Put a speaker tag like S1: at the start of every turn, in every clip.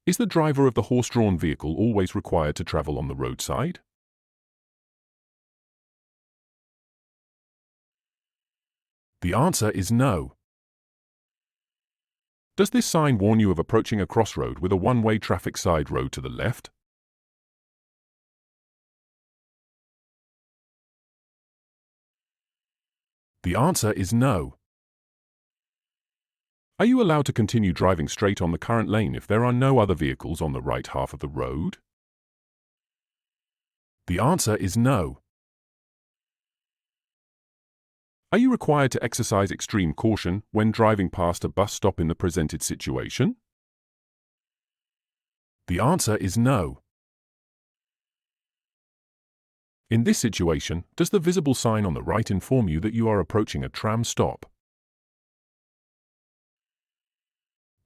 S1: Is the driver of the horse-drawn vehicle always required to travel on the roadside? The answer is no. Does this sign warn you of approaching a crossroad with a one-way traffic side road to the left? The answer is no. Are you allowed to continue driving straight on the current lane if there are no other vehicles on the right half of the road? The answer is no. Are you required to exercise extreme caution when driving past a bus stop in the presented situation? The answer is no. In this situation, does the visible sign on the right inform you that you are approaching a tram stop?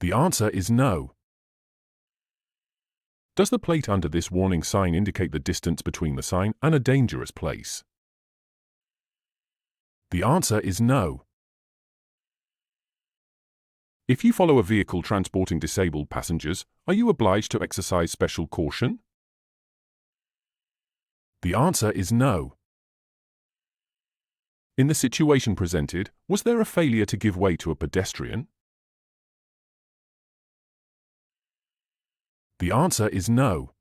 S1: The answer is no. Does the plate under this warning sign indicate the distance between the sign and a dangerous place? The answer is no. If you follow a vehicle transporting disabled passengers, are you obliged to exercise special caution? The answer is no. In the situation presented, was there a failure to give way to a pedestrian? The answer is no.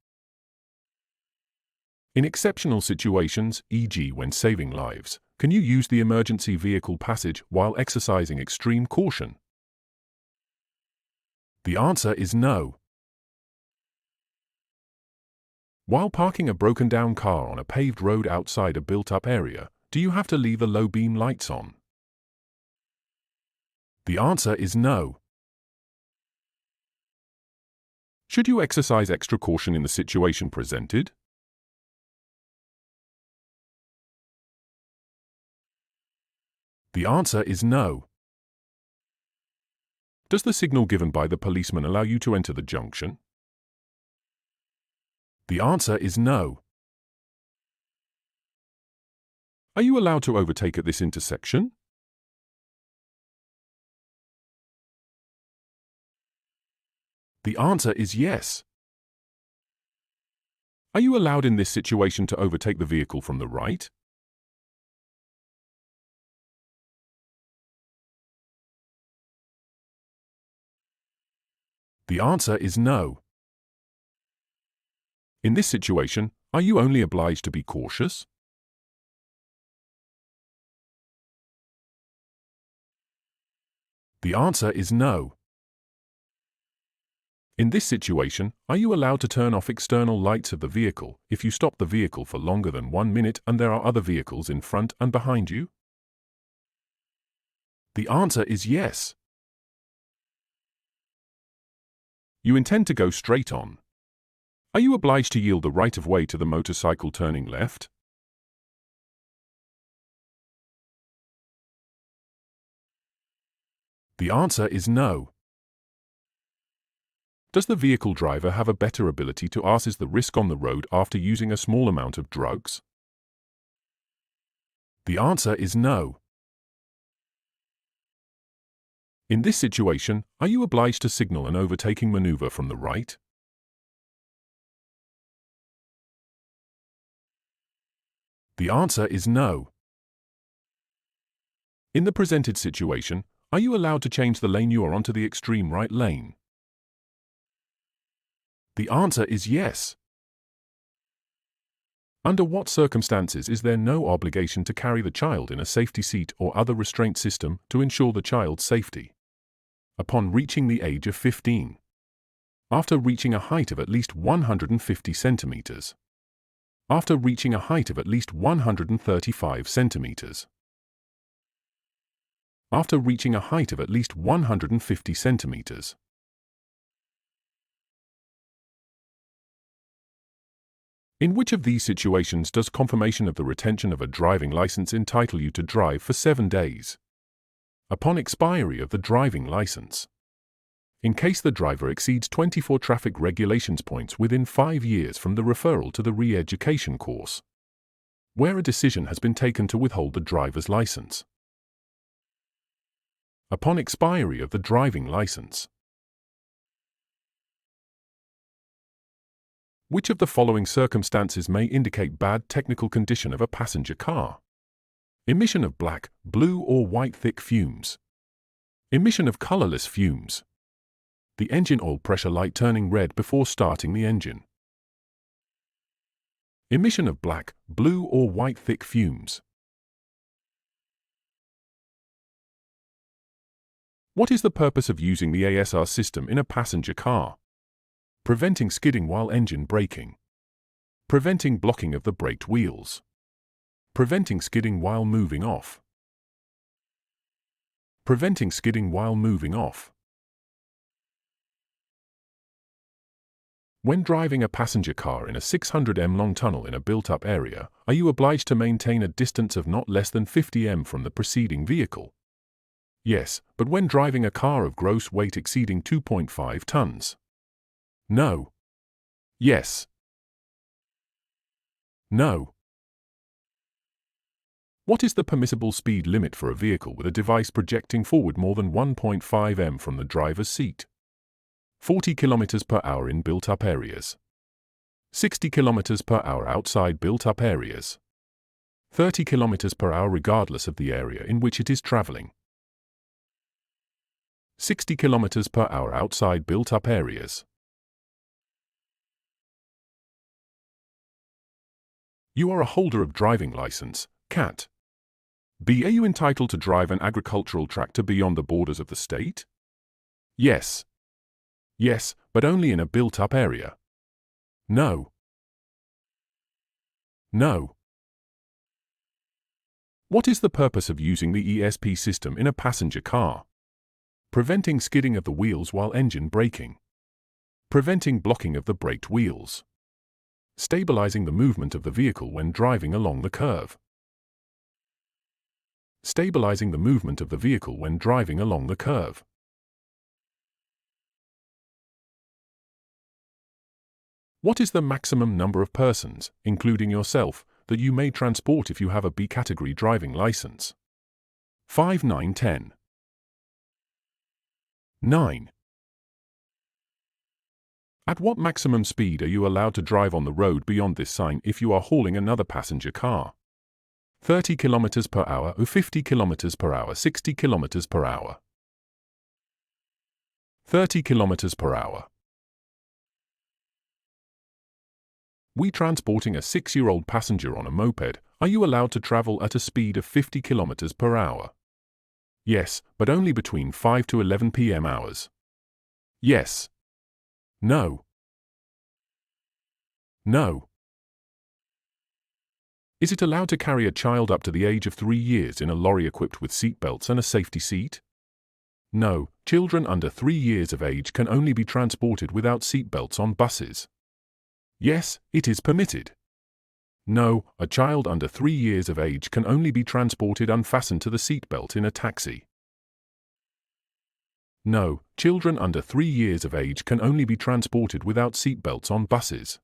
S1: In exceptional situations, e.g. when saving lives, can you use the emergency vehicle passage while exercising extreme caution? The answer is no. While parking a broken-down car on a paved road outside a built-up area, do you have to leave the low-beam lights on? The answer is no. Should you exercise extra caution in the situation presented? The answer is no. Does the signal given by the policeman allow you to enter the junction? The answer is no. Are you allowed to overtake at this intersection? The answer is yes. Are you allowed in this situation to overtake the vehicle from the right? The answer is no. In this situation, are you only obliged to be cautious? The answer is no. In this situation, are you allowed to turn off external lights of the vehicle if you stop the vehicle for longer than 1 minute and there are other vehicles in front and behind you? The answer is yes. You intend to go straight on. Are you obliged to yield the right-of-way to the motorcycle turning left? The answer is no. Does the vehicle driver have a better ability to assess the risk on the road after using a small amount of drugs? The answer is no. In this situation, are you obliged to signal an overtaking maneuver from the right? The answer is no. In the presented situation, are you allowed to change the lane you are onto the extreme right lane? The answer is yes. Under what circumstances is there no obligation to carry the child in a safety seat or other restraint system to ensure the child's safety? Upon reaching the age of 15. After reaching a height of at least 150 centimeters. After reaching a height of at least 135 centimeters. After reaching a height of at least 150 centimeters. In which of these situations does confirmation of the retention of a driving license entitle you to drive for 7 days? Upon expiry of the driving license. In case the driver exceeds 24 traffic regulations points within 5 years from the referral to the re-education course. Where a decision has been taken to withhold the driver's license. Upon expiry of the driving license. Which of the following circumstances may indicate bad technical condition of a passenger car? Emission of black, blue or white thick fumes. Emission of colorless fumes. The engine oil pressure light turning red before starting the engine. Emission of black, blue or white thick fumes. What is the purpose of using the ASR system in a passenger car? Preventing skidding while engine braking. Preventing blocking of the braked wheels. Preventing skidding while moving off. Preventing skidding while moving off. When driving a passenger car in a 600 m long tunnel in a built-up area, are you obliged to maintain a distance of not less than 50 m from the preceding vehicle? Yes, but when driving a car of gross weight exceeding 2.5 tons. No. Yes. No. What is the permissible speed limit for a vehicle with a device projecting forward more than 1.5 m from the driver's seat? 40 km per hour in built-up areas. 60 km per hour outside built-up areas. 30 km per hour regardless of the area in which it is traveling. 60 km per hour outside built-up areas. You are a holder of driving license, CAT. B. Are you entitled to drive an agricultural tractor beyond the borders of the state? Yes. Yes, but only in a built-up area. No. No. What is the purpose of using the ESP system in a passenger car? Preventing skidding of the wheels while engine braking. Preventing blocking of the braked wheels. Stabilizing the movement of the vehicle when driving along the curve. Stabilizing the movement of the vehicle when driving along the curve. What is the maximum number of persons, including yourself, that you may transport if you have a B category driving license? 5, 9, 10. 9. At what maximum speed are you allowed to drive on the road beyond this sign if you are hauling another passenger car? 30 km per hour or 50 km per hour, 60 km per hour. 30 km per hour. We transporting a 6-year-old passenger on a moped, are you allowed to travel at a speed of 50 km per hour? Yes, but only between 5 to 11 p.m. hours. Yes. No. No. Is it allowed to carry a child up to the age of 3 years in a lorry equipped with seatbelts and a safety seat? No, children under 3 years of age can only be transported without seatbelts on buses. Yes, it is permitted. No, a child under 3 years of age can only be transported unfastened to the seatbelt in a taxi. No, children under 3 years of age can only be transported without seatbelts on buses.